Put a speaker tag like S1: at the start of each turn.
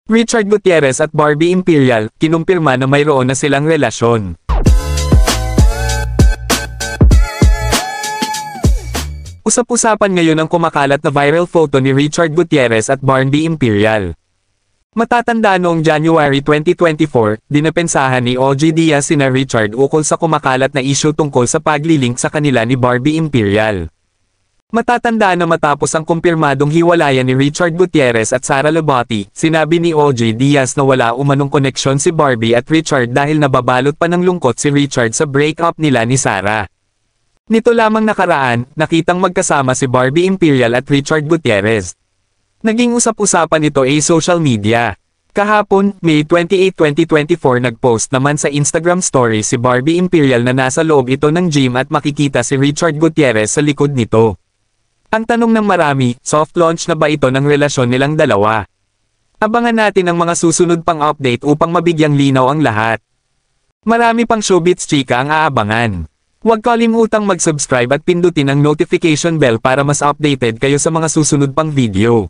S1: Richard Gutierrez at Barbie Imperial, kinumpirma na mayroon na silang relasyon. Usap-usapan ngayon ang kumakalat na viral photo ni Richard Gutierrez at Barbie Imperial. Matatanda noong January 2024, dinapensahan ni OG Diaz sina Richard ukol sa kumakalat na issue tungkol sa paglilink sa kanila ni Barbie Imperial. Matatanda na matapos ang kumpirmadong hiwalayan ni Richard Gutierrez at Sara Labati, sinabi ni OG Diaz na wala umanong koneksyon si Barbie at Richard dahil nababalot pa ng lungkot si Richard sa breakup nila ni Sara. Nito lamang nakaraan, nakitang magkasama si Barbie Imperial at Richard Gutierrez. Naging usap-usapan ito ay social media. Kahapon, May 28, 2024 nagpost naman sa Instagram story si Barbie Imperial na nasa loob ito ng gym at makikita si Richard Gutierrez sa likod nito. Ang tanong ng marami, soft launch na ba ito ng relasyon nilang dalawa? Abangan natin ang mga susunod pang update upang mabigyang linaw ang lahat. Marami pang showbiz chika ang aabangan. Huwag kalimutang mag-subscribe at pindutin ang notification bell para mas updated kayo sa mga susunod pang video.